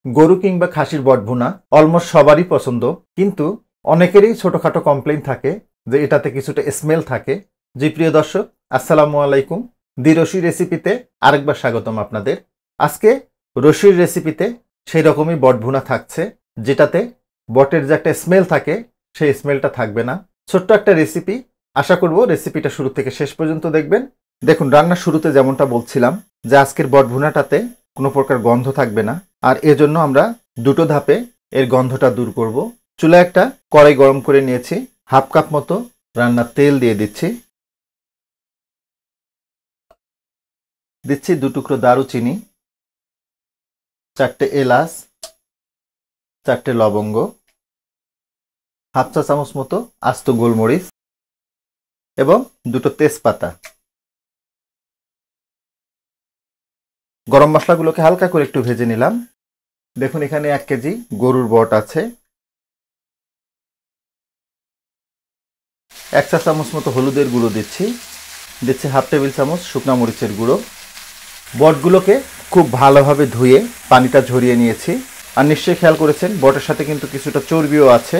গরু কিংবা খাসির বট ভুনা অলমোস্ট সবারই পছন্দ, কিন্তু অনেকেরই ছোটখাটো কমপ্লেইন থাকে যে এটাতে কিছুটা স্মেল থাকে। জি প্রিয় দর্শক, আসসালামু আলাইকুম। দি রশি রেসিপিতে আরেকবার স্বাগতম আপনাদের। আজকে রশির রেসিপিতে সেই রকমই বট ভুনা থাকছে, যেটাতে বটের যে একটা স্মেল থাকে সেই স্মেলটা থাকবে না। ছোট্ট একটা রেসিপি, আশা করব রেসিপিটা শুরু থেকে শেষ পর্যন্ত দেখবেন। দেখুন, রান্নার শুরুতে যেমনটা বলছিলাম যে আজকের বট ভুনাটাতে কোনো প্রকার গন্ধ থাকবে না, আর এজন্য আমরা দুটো ধাপে এর গন্ধটা দূর করব। চুলায় একটা কড়াই গরম করে নিয়েছি, হাফ কাপ মতো রান্নার তেল দিয়ে দিচ্ছি। দিচ্ছি 2 টুকরো দারুচিনি, 4টে এলাচ, 4টে লবঙ্গ, হাফ চা চামচ মতো আস্ত গোলমরিচ এবং 2টো তেজপাতা। গরম মশলাগুলোকে হালকা করে একটু ভেজে নিলাম। দেখুন, এখানে 1 কেজি গরুর বট আছে। 1 চা চামচ মতো হলুদের গুঁড়ো দিচ্ছি। দিচ্ছি হাফ টেবিল চামচ শুকনা মরিচের গুঁড়ো। বটগুলোকে খুব ভালোভাবে ধুয়ে পানিটা ঝরিয়ে নিয়েছি। আর নিশ্চয়ই খেয়াল করেছেন বটের সাথে কিন্তু কিছুটা চর্বিও আছে।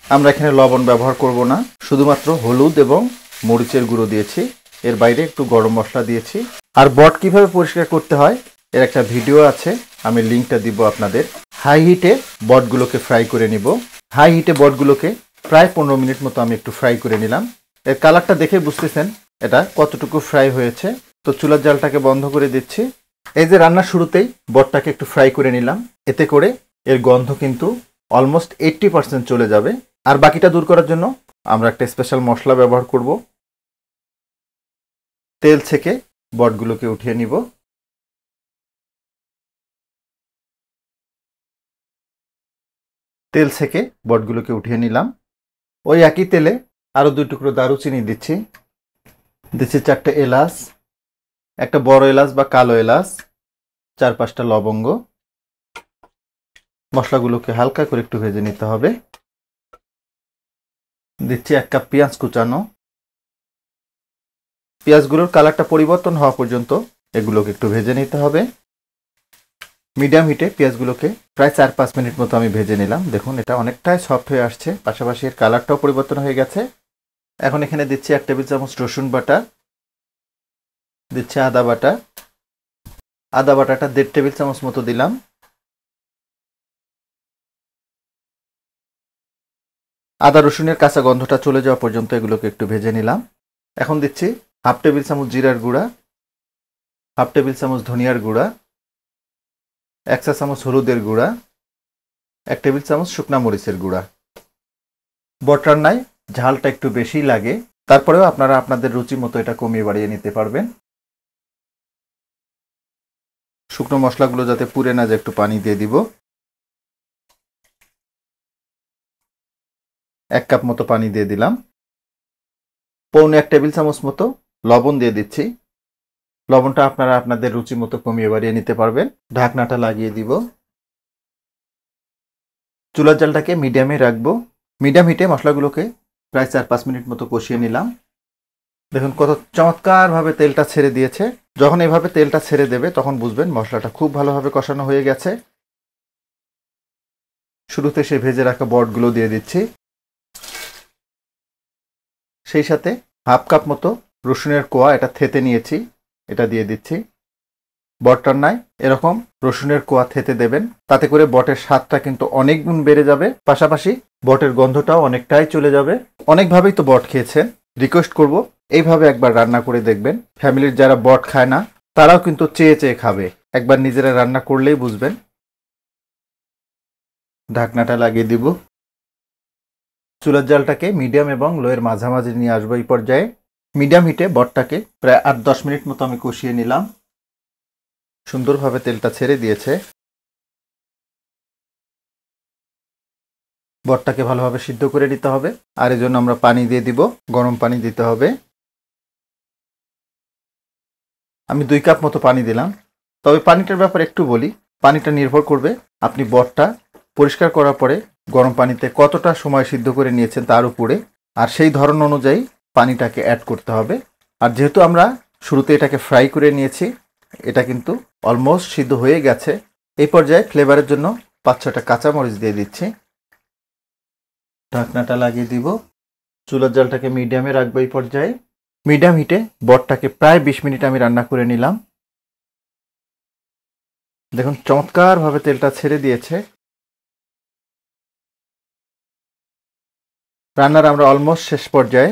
আমরা এখানে লবণ ব্যবহার করব না, শুধুমাত্র হলুদ এবং মরিচের গুঁড়ো দিয়েছি। এর বাইরে একটু গরম মশলা দিয়েছি। আর বট কিভাবে পরিষ্কার করতে হয় এর একটা ভিডিও আছে, আমি লিঙ্কটা দিব আপনাদের। হাই হিটে বটগুলোকে ফ্রাই করে নিব। হাই হিটে বটগুলোকে প্রায় 15 মিনিট মতো আমি একটু ফ্রাই করে নিলাম। এর কালারটা দেখে বুঝতেছেন এটা কতটুকু ফ্রাই হয়েছে। তো চুলার জালটাকে বন্ধ করে দিচ্ছি। এই যে রান্নার শুরুতেই বটটাকে একটু ফ্রাই করে নিলাম, এতে করে এর গন্ধ কিন্তু অলমোস্ট 80% চলে যাবে। আর বাকিটা দূর করার জন্য আমরা একটা স্পেশাল মশলা ব্যবহার করব। তেল থেকে বটগুলোকে উঠিয়ে নিব। তেল থেকে বটগুলোকে উঠিয়ে নিলাম। ওই একই তেলে আরো 2 টুকরো দারুচিনি দিচ্ছি। দিচ্ছি 4টে এলাচ, একটা বড় এলাচ বা কালো এলাচ, 4-5টা লবঙ্গ। মশলাগুলোকে হালকা করে একটু ভেজে নিতে হবে। দিচ্ছি 1 কাপ পেঁয়াজ কুচানো। পেঁয়াজগুলোর কালারটা পরিবর্তন হওয়া পর্যন্ত এগুলোকে একটু ভেজে নিতে হবে। মিডিয়াম হিটে পেঁয়াজগুলোকে প্রায় 4-5 মিনিট মতো আমি ভেজে নিলাম। দেখুন, এটা অনেকটাই সফট হয়ে আসছে, পাশাপাশি এর কালারটাও পরিবর্তন হয়ে গেছে। এখন এখানে দিচ্ছি 1 টেবিল চামচ রসুন বাটা, দিচ্ছি আদা বাটা। আদা বাটাটা 1.5 টেবিল চামচ মতো দিলাম। আদা রসুনের কাঁচা গন্ধটা চলে যাওয়া পর্যন্ত এগুলোকে একটু ভেজে নিলাম। এখন দিচ্ছি হাফ টেবিল চামচ জিরার গুঁড়া, হাফ টেবিল চামচ ধনিয়ার গুঁড়া, 1 চা চামচ হলুদের গুঁড়া, 1 টেবিল চামচ শুকনা মরিচের গুঁড়া। বট রান্নায় ঝালটা একটু বেশি লাগে, তারপরেও আপনারা আপনাদের রুচি মতো এটা কমিয়ে বাড়িয়ে নিতে পারবেন। শুকনো মশলাগুলো যাতে পুড়ে না যায় একটু পানি দিয়ে দিব। 1 কাপ মতো পানি দিয়ে দিলাম। পৌনে 1 টেবিল চামচ মতো লবণ দিয়ে দিচ্ছি। লবণটা আপনারা আপনাদের রুচি মতো কমিয়ে বাড়িয়ে নিতে পারবেন। ঢাকনাটা লাগিয়ে দিব। চুলার জালটাকে মিডিয়ামে রাখবো। মিডিয়াম হিটে মশলাগুলোকে প্রায় 4-5 মিনিট মতো কষিয়ে নিলাম। দেখুন কত চমৎকারভাবে তেলটা ছেড়ে দিয়েছে। যখন এভাবে তেলটা ছেড়ে দেবে তখন বুঝবেন মশলাটা খুব ভালোভাবে কষানো হয়ে গেছে। শুরুতে সে ভেজে রাখা বটগুলো দিয়ে দিচ্ছি। সেই সাথে হাফ কাপ মতো রসুনের কোয়া, এটা থেতে নিয়েছি, এটা দিয়ে দিচ্ছি। বট রান্নায় এরকম রসুনের কোয়া থেতে দেবেন, তাতে করে বটের স্বাদটা কিন্তু অনেক গুণ বেড়ে যাবে, পাশাপাশি বটের গন্ধটাও অনেকটাই চলে যাবে। অনেকভাবেই তো বট খেয়েছেন, রিকোয়েস্ট করব এইভাবে একবার রান্না করে দেখবেন। ফ্যামিলির যারা বট খায় না তারাও কিন্তু চেয়ে চেয়ে খাবে, একবার নিজেরা রান্না করলেই বুঝবেন। ঢাকনাটা লাগিয়ে দিব। চুলার জালটাকে মিডিয়াম এবং লোয়ের মাঝামাঝি নিয়ে আসবো। এই পর্যায়ে মিডিয়াম হিটে বটটাকে প্রায় 8-10 মিনিট মতো আমি কষিয়ে নিলাম। সুন্দরভাবে তেলটা ছেড়ে দিয়েছে। বটটাকে ভালোভাবে সিদ্ধ করে নিতে হবে, আর এর জন্য আমরা পানি দিয়ে দিব। গরম পানি দিতে হবে। আমি 2 কাপ মতো পানি দিলাম। তবে পানিটার ব্যাপারে একটু বলি, পানিটা নির্ভর করবে আপনি বটটা পরিষ্কার করার পরে গরম পানিতে কতটা সময় সিদ্ধ করে নিয়েছেন তার উপরে, আর সেই ধরন অনুযায়ী পানিটাকে অ্যাড করতে হবে। আর যেহেতু আমরা শুরুতে এটাকে ফ্রাই করে নিয়েছি। এটা কিন্তু অলমোস্ট সিদ্ধ হয়ে গেছে। এই পর্যায়ে ফ্লেভারের জন্য 5-6টা কাঁচামরিচ দিয়ে দিচ্ছি। ঢাকনাটা লাগিয়ে দিব। চুলার জালটাকে মিডিয়ামে রাখবো। এই পর্যায়ে মিডিয়াম হিটে বটটাকে প্রায় 20 মিনিট আমি রান্না করে নিলাম। দেখুন চমৎকারভাবে তেলটা ছেড়ে দিয়েছে। রান্নার আমরা অলমোস্ট শেষ পর্যায়ে।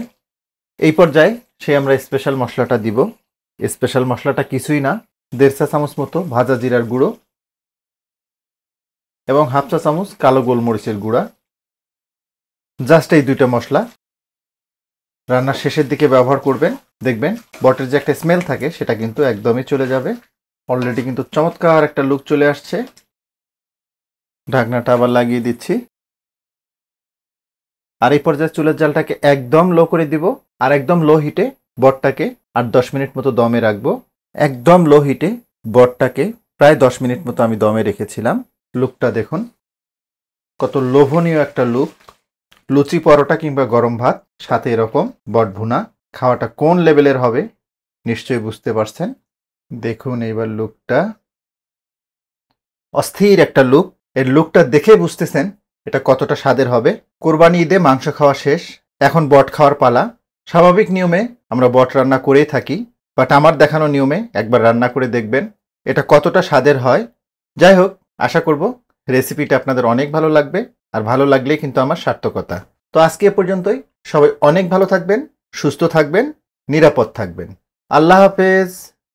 এই পর্যায়ে আমরা স্পেশাল মশলাটা দিব। স্পেশাল মশলাটা কিছুই না, 1.5 চা চামচ মতো ভাজা জিরার গুঁড়ো এবং 1/2 চা চামচ কালো গোলমরিচের গুঁড়া। জাস্ট এই দুইটা মশলা রান্নার শেষের দিকে ব্যবহার করবেন। দেখবেন বটের যে একটা স্মেল থাকে সেটা কিন্তু একদমই চলে যাবে। অলরেডি কিন্তু চমৎকার একটা লুক চলে আসছে। ঢাকনাটা আবার লাগিয়ে দিচ্ছি। আর এই পর্যায়ে চুলের জালটাকে একদম লো করে দিব। আর একদম লো হিটে বটটাকে 8-10 মিনিট মতো দমে রাখবো। একদম লো হিটে বটটাকে প্রায় 10 মিনিট মতো আমি দমে রেখেছিলাম। লুকটা দেখুন, কত লোভনীয় একটা লুক। লুচি পরোটা কিংবা গরম ভাত সাথে এরকম বট ভুনা খাওয়াটা কোন লেভেলের হবে নিশ্চয়ই বুঝতে পারছেন। দেখুন এইবার লুকটা, অস্থির একটা লুক। এর লুকটা দেখে বুঝতেছেন এটা কতটা স্বাদের হবে। কোরবানি ঈদে মাংস খাওয়া শেষ, এখন বট খাওয়ার পালা। স্বাভাবিক নিয়মে আমরা বট রান্না করেই থাকি, বাট আমার দেখানো নিয়মে একবার রান্না করে দেখবেন এটা কতটা স্বাদের হয়। যাই হোক, আশা করব রেসিপিটা আপনাদের অনেক ভালো লাগবে। আর ভালো লাগলেই কিন্তু আমার সার্থকতা। তো আজকে এ পর্যন্তই। সবাই অনেক ভালো থাকবেন, সুস্থ থাকবেন, নিরাপদ থাকবেন। আল্লাহ হাফেজ।